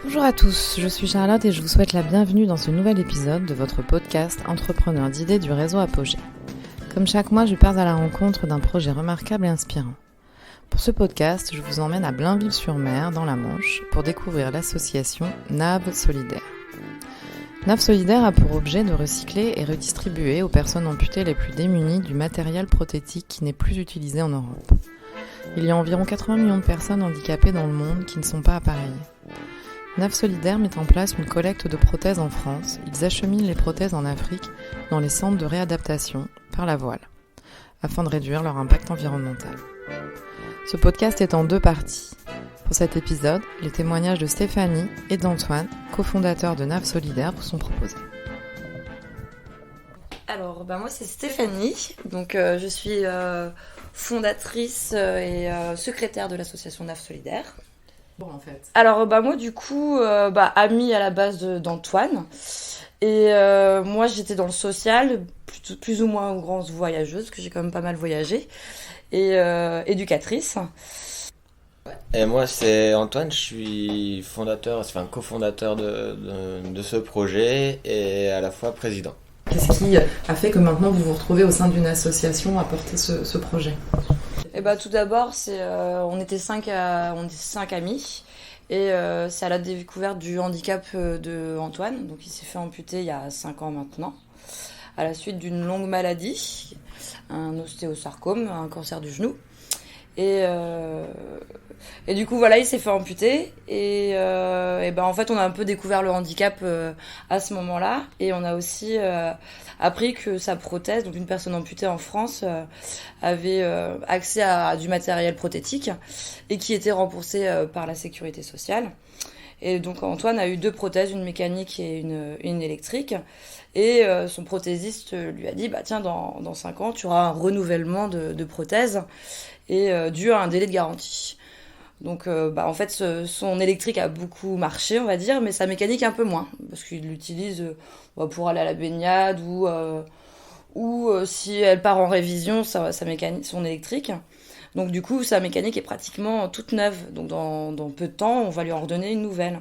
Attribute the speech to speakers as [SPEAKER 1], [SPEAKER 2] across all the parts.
[SPEAKER 1] Bonjour à tous, je suis Charlotte et je vous souhaite la bienvenue dans ce nouvel épisode de votre podcast Entrepreneur d'idées du réseau Apogée. Comme chaque mois, je pars à la rencontre d'un projet remarquable et inspirant. Pour ce podcast, je vous emmène à Blainville-sur-Mer, dans la Manche, pour découvrir l'association NAV Solidaire. NAV Solidaire a pour objet de recycler et redistribuer aux personnes amputées les plus démunies du matériel prothétique qui n'est plus utilisé en Europe. Il y a environ 80 millions de personnes handicapées dans le monde qui ne sont pas appareillées. NAV Solidaire met en place une collecte de prothèses en France. Ils acheminent les prothèses en Afrique dans les centres de réadaptation par la voile, afin de réduire leur impact environnemental. Ce podcast est en 2 parties. Pour cet épisode, les témoignages de Stéphanie et d'Antoine, cofondateurs de NAV Solidaire, vous sont proposés.
[SPEAKER 2] Alors, moi c'est Stéphanie, donc je suis fondatrice et secrétaire de l'association NAV Solidaire.
[SPEAKER 1] Bon, en fait.
[SPEAKER 2] Alors, moi du coup, amie à la base d'Antoine, et moi j'étais dans le social, plus ou moins grande voyageuse, parce que j'ai quand même pas mal voyagé, et éducatrice.
[SPEAKER 3] Et moi c'est Antoine, je suis cofondateur de ce projet et à la fois président.
[SPEAKER 1] Qu'est-ce qui a fait que maintenant vous vous retrouvez au sein d'une association à porter ce projet ?
[SPEAKER 2] Et tout d'abord, on était 5 amis, et c'est à la découverte du handicap de Antoine, donc il s'est fait amputer il y a 5 ans maintenant, à la suite d'une longue maladie, un ostéosarcome, un cancer du genou. Et du coup, voilà, il s'est fait amputer. Et en fait, on a un peu découvert le handicap à ce moment-là. Et on a aussi appris que sa prothèse, donc une personne amputée en France, avait accès à du matériel prothétique et qui était remboursé par la sécurité sociale. Et donc, Antoine a eu 2 prothèses, une mécanique et une électrique. Et son prothésiste lui a dit, tiens, dans 5 ans, tu auras un renouvellement de prothèse et dû à un délai de garantie. Donc, en fait, son électrique a beaucoup marché, on va dire, mais sa mécanique un peu moins, parce qu'il l'utilise pour aller à la baignade ou si elle part en révision, son électrique. Donc, du coup, sa mécanique est pratiquement toute neuve. Donc, dans peu de temps, on va lui en redonner une nouvelle.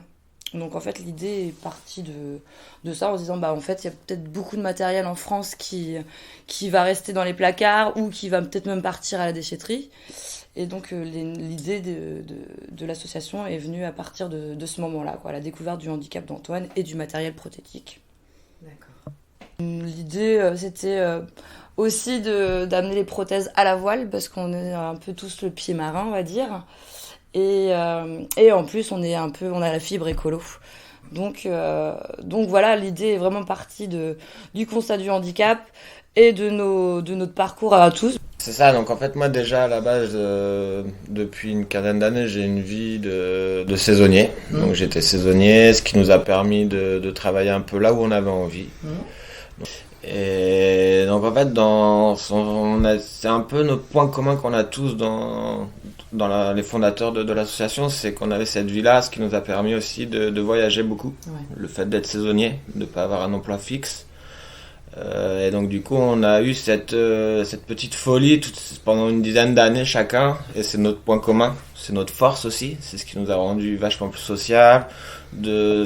[SPEAKER 2] Donc, en fait, l'idée est partie de ça, en se disant, en fait, il y a peut-être beaucoup de matériel en France qui va rester dans les placards ou qui va peut-être même partir à la déchetterie. Et donc, l'idée de l'association est venue à partir de ce moment-là, la découverte du handicap d'Antoine et du matériel prothétique.
[SPEAKER 1] D'accord.
[SPEAKER 2] L'idée, c'était aussi d'amener les prothèses à la voile, parce qu'on est un peu tous le pied marin, on va dire. Et en plus, on a la fibre écolo. Donc voilà, l'idée est vraiment partie du constat du handicap et de notre parcours à tous.
[SPEAKER 3] C'est ça, donc en fait moi déjà à la base, depuis une quinzaine d'années, j'ai une vie de saisonnier. Donc j'étais saisonnier, ce qui nous a permis de travailler un peu là où on avait envie. Et donc en fait c'est un peu nos points communs qu'on a tous dans les fondateurs de l'association, c'est qu'on avait cette vie-là, ce qui nous a permis aussi de voyager beaucoup. Ouais. Le fait d'être saisonnier, de ne pas avoir un emploi fixe. Et donc du coup on a eu cette petite folie pendant une dizaine d'années chacun, et c'est notre point commun, c'est notre force aussi, c'est ce qui nous a rendu vachement plus social, de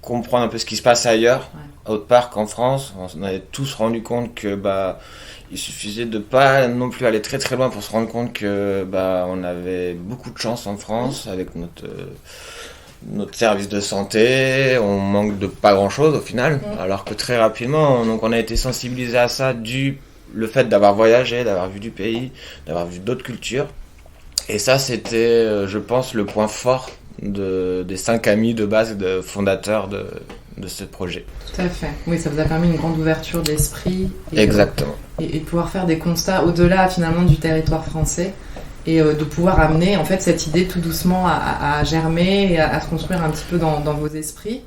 [SPEAKER 3] comprendre un peu ce qui se passe ailleurs, autre part qu'en France. On avait tous rendu compte que il suffisait de pas non plus aller très très loin pour se rendre compte que on avait beaucoup de chance en France avec notre service de santé, on manque de pas grand chose au final, alors que très rapidement, donc on a été sensibilisé à ça le fait d'avoir voyagé, d'avoir vu du pays, d'avoir vu d'autres cultures, et ça c'était, je pense, le point fort des 5 amis de base, de fondateurs de ce projet.
[SPEAKER 1] Tout à fait, oui, ça vous a permis une grande ouverture d'esprit.
[SPEAKER 3] Exactement.
[SPEAKER 1] Et de pouvoir faire des constats au-delà finalement du territoire français. Et de pouvoir amener en fait cette idée tout doucement à germer et à se construire un petit peu dans vos esprits.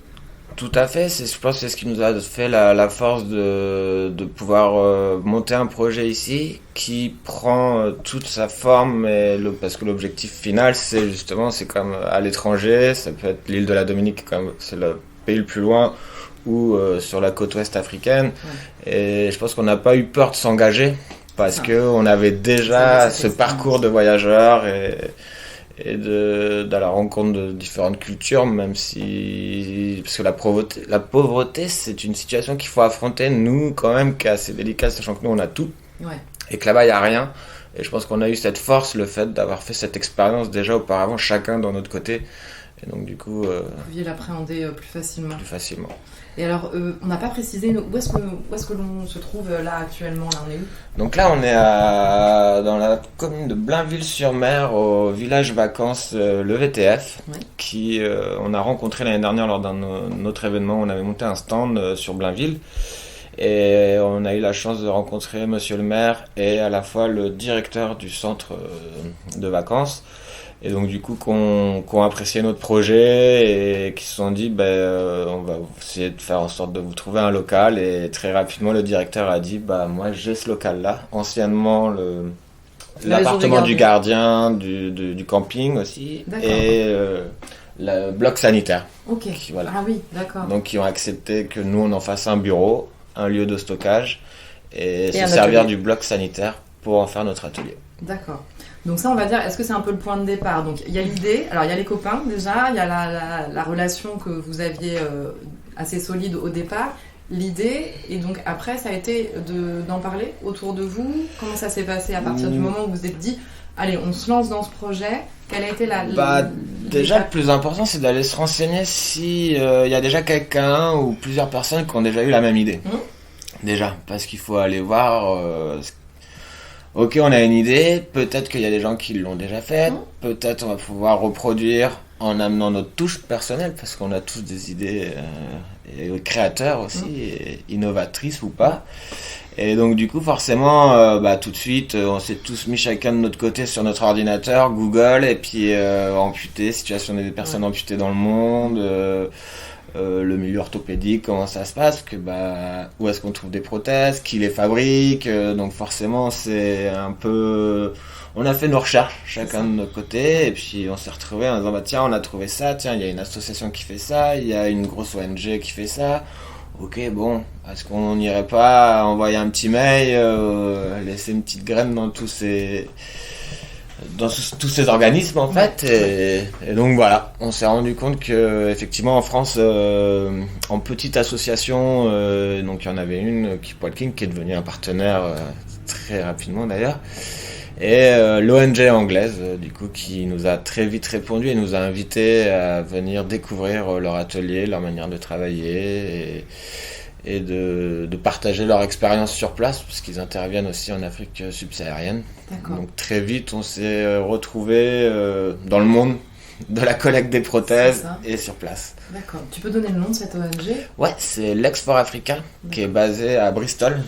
[SPEAKER 3] Tout à fait, je pense que c'est ce qui nous a fait la force de pouvoir monter un projet ici qui prend toute sa forme, parce que l'objectif final c'est comme à l'étranger, ça peut être l'île de la Dominique, comme c'est le pays le plus loin, ou sur la côte ouest africaine. Et je pense qu'on n'a pas eu peur de s'engager, parce qu'on avait déjà ce parcours de voyageurs, et de la rencontre de différentes cultures, même si... Parce que la pauvreté, c'est une situation qu'il faut affronter, nous, quand même, qui est assez délicate, sachant que nous, on a tout, et que là-bas, il n'y a rien. Et je pense qu'on a eu cette force, le fait d'avoir fait cette expérience déjà auparavant, chacun dans notre côté. Et donc, du coup...
[SPEAKER 1] Vous pouviez l'appréhender plus facilement.
[SPEAKER 3] Plus facilement.
[SPEAKER 1] Et alors, on n'a pas précisé où est-ce que l'on se trouve là actuellement, là on est où ?
[SPEAKER 3] Donc là, on est dans la commune de Blainville-sur-Mer, au village vacances le VTF, qui on a rencontré l'année dernière lors d'un autre événement. On avait monté un stand sur Blainville et on a eu la chance de rencontrer monsieur le maire et à la fois le directeur du centre de vacances. Et donc du coup, qu'on apprécié notre projet et qui se sont dit, on va essayer de faire en sorte de vous trouver un local. Et très rapidement, le directeur a dit, moi j'ai ce local-là, anciennement l'appartement du gardien, du camping aussi, et le bloc sanitaire.
[SPEAKER 1] Ok.
[SPEAKER 3] Voilà.
[SPEAKER 1] Ah oui, d'accord.
[SPEAKER 3] Donc ils ont accepté que nous on en fasse un bureau, un lieu de stockage et se servir du bloc sanitaire pour en faire notre atelier.
[SPEAKER 1] D'accord. Donc ça, on va dire, est-ce que c'est un peu le point de départ ? Donc il y a l'idée, alors il y a les copains déjà, il y a la relation que vous aviez assez solide au départ, l'idée, et donc après ça a été d'en parler autour de vous. Comment ça s'est passé à partir du moment où vous vous êtes dit, allez, on se lance dans ce projet ? Quelle a été
[SPEAKER 3] déjà le plus important, c'est d'aller se renseigner si y a déjà quelqu'un ou plusieurs personnes qui ont déjà eu la même idée. Déjà, parce qu'il faut aller voir... Ok, on a une idée, peut-être qu'il y a des gens qui l'ont déjà fait, peut-être on va pouvoir reproduire en amenant notre touche personnelle, parce qu'on a tous des idées et créateurs aussi, et innovatrices ou pas. Et donc du coup, forcément, tout de suite, on s'est tous mis chacun de notre côté sur notre ordinateur, Google, et puis amputé, situation des personnes amputées dans le monde... le milieu orthopédique, comment ça se passe, où est-ce qu'on trouve des prothèses, qui les fabrique, donc forcément c'est un peu... On a fait nos recherches chacun de notre côté et puis on s'est retrouvés en disant tiens, on a trouvé ça, tiens, il y a une association qui fait ça, il y a une grosse ONG qui fait ça, ok, bon, est-ce qu'on n'irait pas envoyer un petit mail, laisser une petite graine dans tous ces organismes en fait, et donc voilà, on s'est rendu compte que effectivement en France, en petite association, donc il y en avait une, Keep Walking, qui est devenue un partenaire très rapidement d'ailleurs, et l'ONG anglaise du coup qui nous a très vite répondu et nous a invités à venir découvrir leur atelier, leur manière de travailler et de partager leur expérience sur place, parce qu'ils interviennent aussi en Afrique subsaharienne.
[SPEAKER 1] D'accord.
[SPEAKER 3] Donc très vite, on s'est retrouvés dans le monde de la collecte des prothèses et sur place.
[SPEAKER 1] D'accord. Tu peux donner le nom de cette ONG ?
[SPEAKER 3] Ouais, c'est l'Ex-For Africa, qui est basée à Bristol,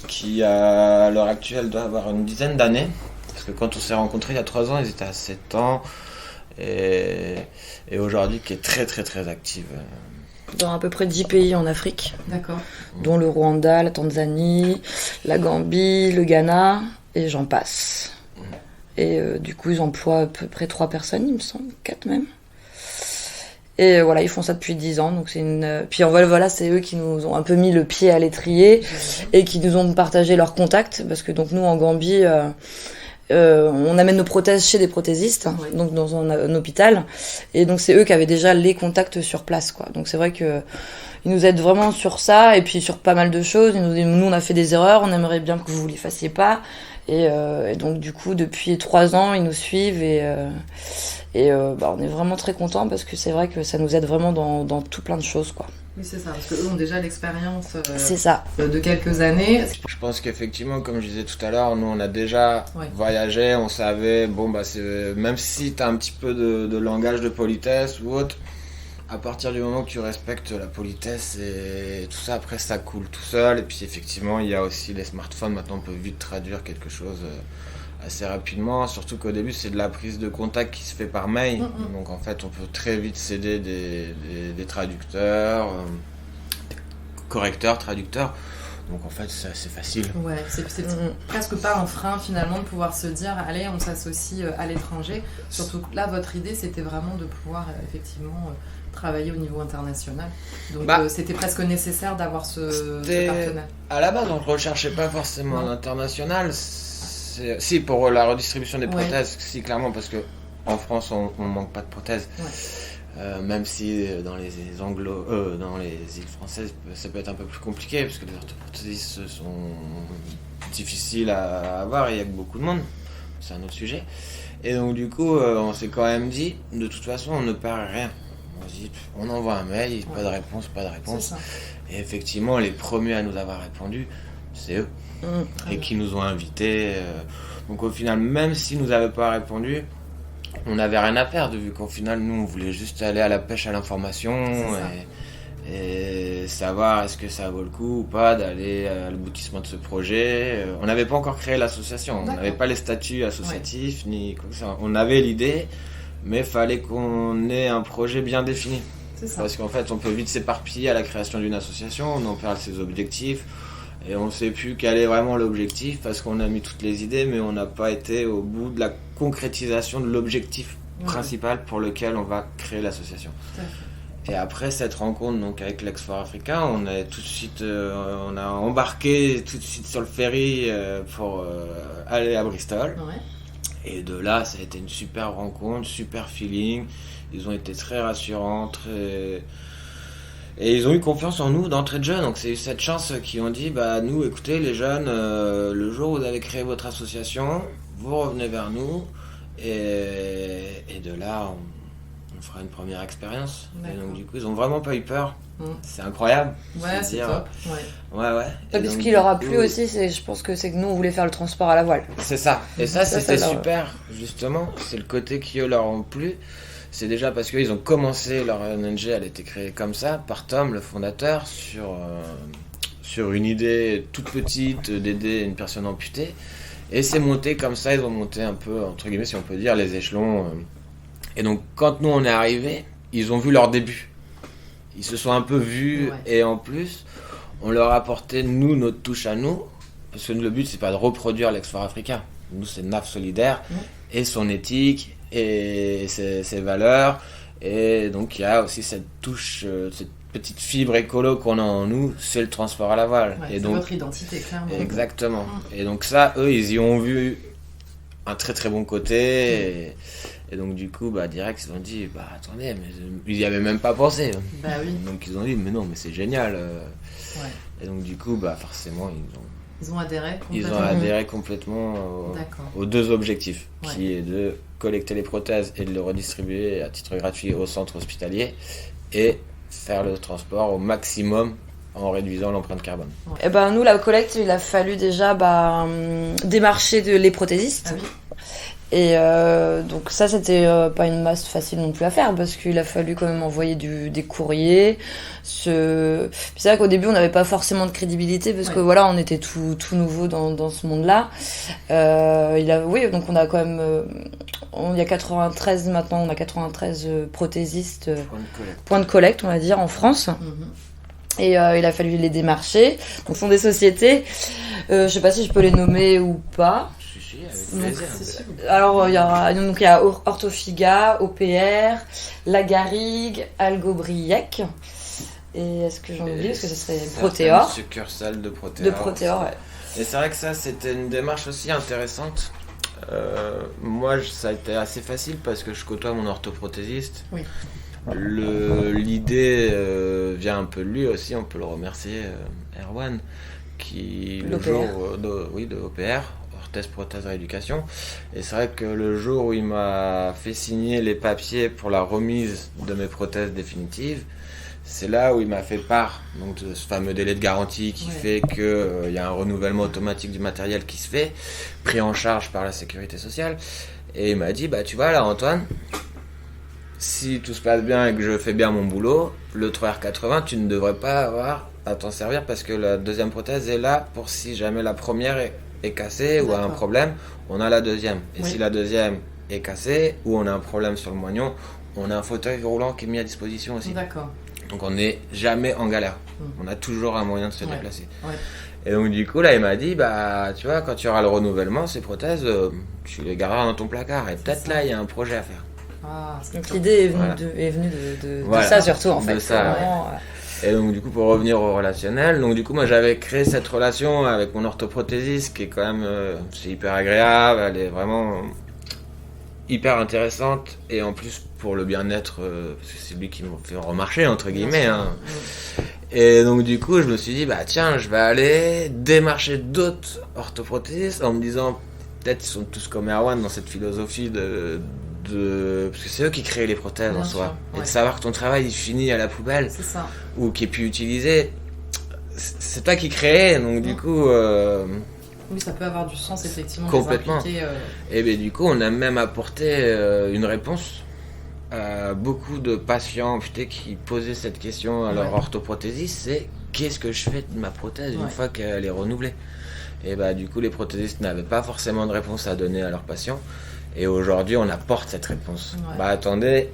[SPEAKER 3] qui à l'heure actuelle doit avoir une dizaine d'années, parce que quand on s'est rencontrés il y a 3 ans, ils étaient à 7 ans, et aujourd'hui qui est très très très active.
[SPEAKER 2] Dans à peu près 10 pays en Afrique.
[SPEAKER 1] D'accord.
[SPEAKER 2] Dont le Rwanda, la Tanzanie, la Gambie, le Ghana, et j'en passe. Et du coup, ils emploient à peu près 3 personnes, il me semble, 4 même. Et voilà, ils font ça depuis 10 ans. Donc puis voilà, c'est eux qui nous ont un peu mis le pied à l'étrier et qui nous ont partagé leurs contacts. Parce que donc nous, en Gambie... on amène nos prothèses chez des prothésistes, donc dans un hôpital, et donc c'est eux qui avaient déjà les contacts sur place, quoi. Donc c'est vrai que ils nous aident vraiment sur ça et puis sur pas mal de choses. Nous on a fait des erreurs, on aimerait bien que vous les fassiez pas, et donc du coup depuis 3 ans ils nous suivent et on est vraiment très contents parce que c'est vrai que ça nous aide vraiment dans tout plein de choses, quoi.
[SPEAKER 1] Oui, c'est ça, parce qu'eux ont déjà l'expérience
[SPEAKER 2] c'est ça.
[SPEAKER 1] De quelques années.
[SPEAKER 3] Je pense qu'effectivement, comme je disais tout à l'heure, nous on a déjà voyagé, on savait, même si tu as un petit peu de langage de politesse ou autre, à partir du moment que tu respectes la politesse et tout ça, après ça coule tout seul. Et puis effectivement, il y a aussi les smartphones, maintenant on peut vite traduire quelque chose assez rapidement, surtout qu'au début c'est de la prise de contact qui se fait par mail, donc en fait on peut très vite céder des traducteurs, correcteurs, traducteurs, donc en fait c'est assez facile.
[SPEAKER 1] Ouais, c'est presque pas un frein finalement de pouvoir se dire allez on s'associe à l'étranger, surtout que là votre idée c'était vraiment de pouvoir effectivement travailler au niveau international, donc c'était presque nécessaire d'avoir ce partenaire.
[SPEAKER 3] À la base on ne recherchait pas forcément l'international. Si, pour la redistribution des prothèses, si, clairement, parce que en France, on manque pas de prothèses.
[SPEAKER 1] Ouais.
[SPEAKER 3] Même si dans les dans les îles françaises, ça peut être un peu plus compliqué parce que les orthoprothésistes sont difficiles à avoir et il y a que beaucoup de monde. C'est un autre sujet. Et donc du coup, on s'est quand même dit, de toute façon, on ne perd rien. On se dit, on envoie un mail, pas de réponse.
[SPEAKER 1] C'est ça.
[SPEAKER 3] Et effectivement, les premiers à nous avoir répondu, c'est eux. Et qui nous ont invités. Donc au final, même s'ils nous avaient pas répondu, on n'avait rien à perdre, vu qu'au final, nous, on voulait juste aller à la pêche à l'information et savoir est-ce que ça vaut le coup ou pas d'aller à l'aboutissement de ce projet. On n'avait pas encore créé l'association, on n'avait pas les statuts associatifs, ni quoi que ce soit. On avait l'idée, mais il fallait qu'on ait un projet bien défini.
[SPEAKER 1] C'est ça.
[SPEAKER 3] Parce qu'en fait, on peut vite s'éparpiller à la création d'une association, on en perd ses objectifs. Et on ne sait plus quel est vraiment l'objectif parce qu'on a mis toutes les idées, mais on n'a pas été au bout de la concrétisation de l'objectif principal pour lequel on va créer l'association. Et après cette rencontre donc avec l'Ex-For Africa, on a tout de suite, on a embarqué tout de suite sur le ferry pour aller à Bristol. Ouais. Et de là, ça a été une super rencontre, super feeling. Ils ont été très rassurants, et ils ont eu confiance en nous d'entrée de jeu, donc c'est eu cette chance qu'ils ont dit, nous écoutez les jeunes, le jour où vous avez créé votre association, vous revenez vers nous, et de là on fera une première expérience. Et donc du coup ils ont vraiment pas eu peur, c'est incroyable.
[SPEAKER 1] Ouais, c'est top.
[SPEAKER 3] Ouais.
[SPEAKER 2] Et puis ce qui leur a plu aussi, je pense que c'est que nous on voulait faire le transport à la voile.
[SPEAKER 3] C'est ça, et ça c'était super, justement, c'est le côté qui eux leur ont plu. C'est déjà parce qu'ils ont commencé leur ONG, elle a été créée comme ça, par Tom, le fondateur, sur une idée toute petite d'aider une personne amputée. Et c'est monté comme ça, ils ont monté un peu, entre guillemets, si on peut dire, les échelons. Et donc, quand nous on est arrivés, ils ont vu leur début. Ils se sont un peu vus, et en plus, on leur a apporté, nous, notre touche à nous, parce que le but, c'est pas de reproduire l'Ex-For Africa. Nous, c'est NAF solidaire, et son éthique, et ses valeurs, et donc il y a aussi cette touche, cette petite fibre écolo qu'on a en nous, c'est le transport à la voile.
[SPEAKER 1] Et donc votre identité, clairement.
[SPEAKER 3] Exactement. Et donc ça, eux, ils y ont vu un très très bon côté, et donc du coup, direct, ils ont dit, attendez, mais ils y avaient même pas pensé.
[SPEAKER 1] Oui.
[SPEAKER 3] Donc ils ont dit, mais non, mais c'est génial. Et donc du coup, forcément,
[SPEAKER 1] ils ont adhéré complètement.
[SPEAKER 3] Ils ont adhéré complètement aux deux objectifs, qui est de collecter les prothèses et de les redistribuer à titre gratuit au centre hospitalier et faire le transport au maximum en réduisant l'empreinte carbone.
[SPEAKER 2] Et nous, la collecte, il a fallu déjà démarcher les prothésistes. Ah oui. Et donc ça, c'était pas une masse facile non plus à faire parce qu'il a fallu quand même envoyer des courriers. Puis c'est vrai qu'au début, on n'avait pas forcément de crédibilité parce que on était tout nouveau dans ce monde-là. Donc on a quand même, il y a 93 maintenant, on a 93 prothésistes points de collecte, on va dire, en France. Et il a fallu les démarcher. Donc ce sont des sociétés, je sais pas si je peux les nommer ou pas. Alors il y a Orthofiga, OPR, La Garrigue, Algobriec, et est-ce que j'en oublie parce que ce serait Proteor.
[SPEAKER 3] Succursale de Proteor.
[SPEAKER 2] De Proteor,
[SPEAKER 3] Et c'est vrai que ça c'était une démarche aussi intéressante. Moi ça a été assez facile parce que je côtoie mon orthoprothésiste. Oui. L'idée vient un peu de lui aussi, on peut le remercier, Erwan, qui le jour de OPR. Prothèse rééducation, et c'est vrai que le jour où il m'a fait signer les papiers pour la remise de mes prothèses définitives, c'est là où il m'a fait part donc, de ce fameux délai de garantie qui fait qu'il y a un renouvellement automatique du matériel qui se fait, pris en charge par la sécurité sociale, et il m'a dit tu vois là Antoine, si tout se passe bien et que je fais bien mon boulot, le 3R80 tu ne devrais pas avoir à t'en servir parce que la deuxième prothèse est là pour si jamais la première est cassée ou a un problème, on a la deuxième. Et si la deuxième est cassée ou on a un problème sur le moignon, on a un fauteuil roulant qui est mis à disposition aussi.
[SPEAKER 1] D'accord.
[SPEAKER 3] Donc on n'est jamais en galère. On a toujours un moyen de se déplacer. Et donc du coup là il m'a dit tu vois quand tu auras le renouvellement ces prothèses tu les garderas dans ton placard et peut-être là il y a un projet à faire.
[SPEAKER 2] Donc l'idée est venue de ça surtout en fait.
[SPEAKER 3] De ça, Et donc du coup pour revenir au relationnel, donc du coup moi j'avais créé cette relation avec mon orthoprothésiste qui est quand même c'est hyper agréable, elle est vraiment hyper intéressante et en plus pour le bien-être, parce que c'est lui qui m'a fait remarcher entre guillemets. Hein. Et donc du coup je me suis dit tiens, je vais aller démarcher d'autres orthoprothésistes en me disant peut-être ils sont tous comme Erwan dans cette philosophie de parce que c'est eux qui créent les prothèses en soi. Et de savoir que ton travail il finit à la poubelle ou qui est plus utilisé, c'est toi qui crée, donc du coup
[SPEAKER 1] oui, ça peut avoir du sens effectivement.
[SPEAKER 3] Complètement. Et bien du coup on a même apporté une réponse à beaucoup de patients amputés qui posaient cette question à leur orthoprothésiste, c'est qu'est-ce que je fais de ma prothèse une fois qu'elle est renouvelée. Et du coup les prothésistes n'avaient pas forcément de réponse à donner à leurs patients. Et aujourd'hui, on apporte cette réponse. Attendez,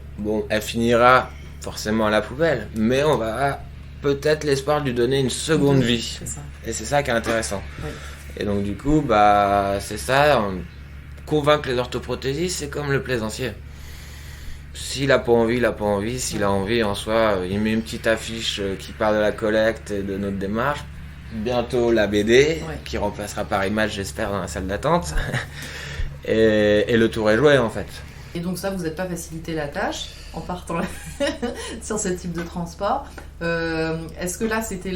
[SPEAKER 3] elle finira forcément à la poubelle, mais on va peut-être l'espoir de lui donner une seconde vie. Et c'est ça qui est intéressant. Et donc du coup, c'est ça, convaincre les orthoprothésistes, c'est comme le plaisancier. S'il a pas envie, il a pas envie. S'il a envie, en soi, il met une petite affiche qui parle de la collecte et de notre démarche. Bientôt la BD, qui remplacera par image, j'espère, dans la salle d'attente. Et le tour est joué en fait.
[SPEAKER 1] Et donc ça, vous n'êtes pas facilité la tâche en partant sur ce type de transport. Est-ce que là, c'était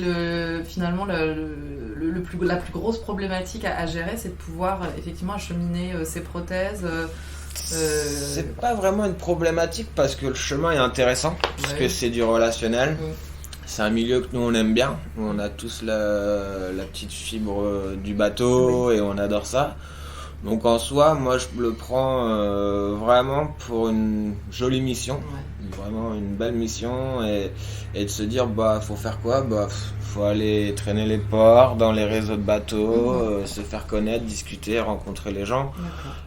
[SPEAKER 1] finalement la plus grosse problématique à gérer, c'est de pouvoir effectivement acheminer ces prothèses
[SPEAKER 3] C'est pas vraiment une problématique parce que le chemin est intéressant, parce que c'est du relationnel. C'est un milieu que nous on aime bien, on a tous la petite fibre du bateau et on adore ça. Donc en soi, moi je le prends vraiment pour une jolie mission, vraiment une belle mission et de se dire faut faire quoi, faut aller traîner les ports dans les réseaux de bateaux, se faire connaître, discuter, rencontrer les gens,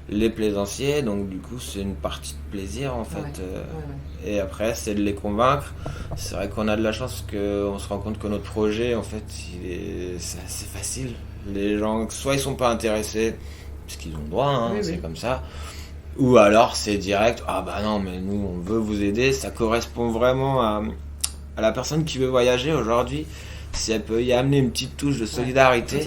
[SPEAKER 3] les plaisanciers, donc du coup c'est une partie de plaisir en fait. Et après c'est de les convaincre. C'est vrai qu'on a de la chance qu'on se rend compte que notre projet en fait c'est assez facile. Les gens soit ils sont pas intéressés parce qu'ils ont le droit, c'est comme ça. Ou alors c'est direct, non mais nous on veut vous aider, ça correspond vraiment à la personne qui veut voyager aujourd'hui. Si elle peut y amener une petite touche de solidarité,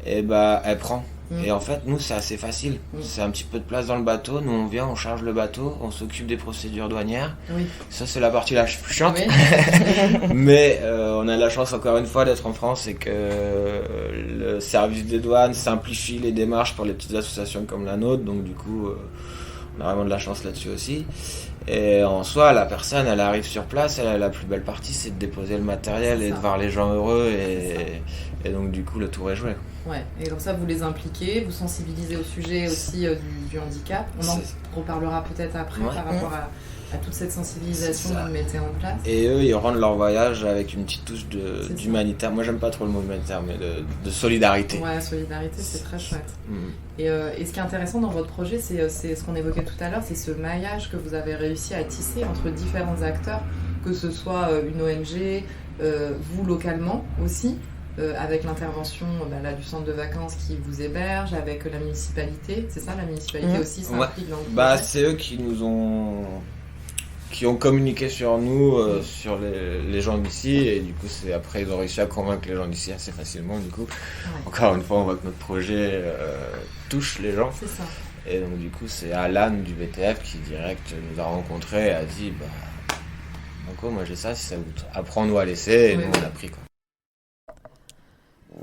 [SPEAKER 3] et elle prend. Et en fait nous c'est assez facile, c'est un petit peu de place dans le bateau, nous on vient, on charge le bateau, on s'occupe des procédures douanières, ça c'est la partie la plus chiante, mais on a la chance encore une fois d'être en France et que le service des douanes simplifie les démarches pour les petites associations comme la nôtre, donc du coup on a vraiment de la chance là-dessus aussi. Et en soi, la personne, elle arrive sur place, la plus belle partie, c'est de déposer le matériel et de voir les gens heureux. Et donc, du coup, le tour est joué.
[SPEAKER 1] Ouais, et comme ça, vous les impliquez, vous sensibilisez au sujet aussi du handicap. On en reparlera peut-être après par rapport à toute cette sensibilisation que vous mettez en place.
[SPEAKER 3] Et eux, ils rendent leur voyage avec une petite touche d'humanitaire. Moi, j'aime pas trop le mot humanitaire, mais de solidarité.
[SPEAKER 1] Ouais, solidarité, c'est très chouette. Et ce qui est intéressant dans votre projet, c'est ce qu'on évoquait tout à l'heure, c'est ce maillage que vous avez réussi à tisser entre différents acteurs, que ce soit une ONG, vous localement aussi, avec l'intervention du centre de vacances qui vous héberge, avec la municipalité. C'est ça, la municipalité aussi s'implique dans le projet.
[SPEAKER 3] C'est eux qui ont communiqué sur nous, sur les gens d'ici, et du coup après ils ont réussi à convaincre les gens d'ici assez facilement. Du coup, encore une fois, on voit que notre projet touche les gens.
[SPEAKER 1] C'est ça.
[SPEAKER 3] Et donc du coup c'est Alan du VTF qui direct nous a rencontrés et a dit moi j'ai ça, si ça vous apprends-nous à laisser, et nous on a pris quoi.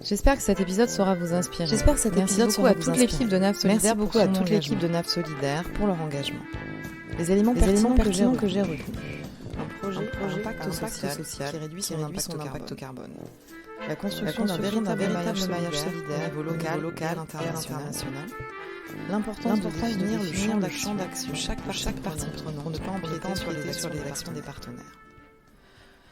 [SPEAKER 1] J'espère que cet épisode saura vous inspirer.
[SPEAKER 2] J'espère que cet épisode
[SPEAKER 1] saura vous inspirer. Merci beaucoup à toute l'équipe de NAF Solidaire.
[SPEAKER 2] Merci beaucoup à toute l'équipe de NAF Solidaire pour leur engagement. Les éléments pertinents que j'ai retenus. Un projet impact social qui réduit son impact carbone. La construction d'un véritable maillage solidaire au niveau local, international. L'importance de définir le champ d'action de chaque partie prenante pour ne pas empiéter sur les actions des partenaires.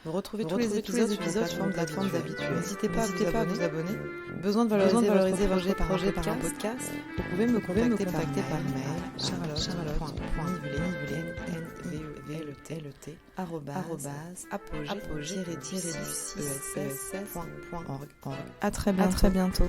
[SPEAKER 2] Vous retrouvez tous les épisodes sur plateforme d'habitude. N'hésitez pas à vous abonner. Besoin de valoriser votre projet par un podcast. Vous pouvez me contacter par mail charlotte.apogee-ess.org. À très bientôt.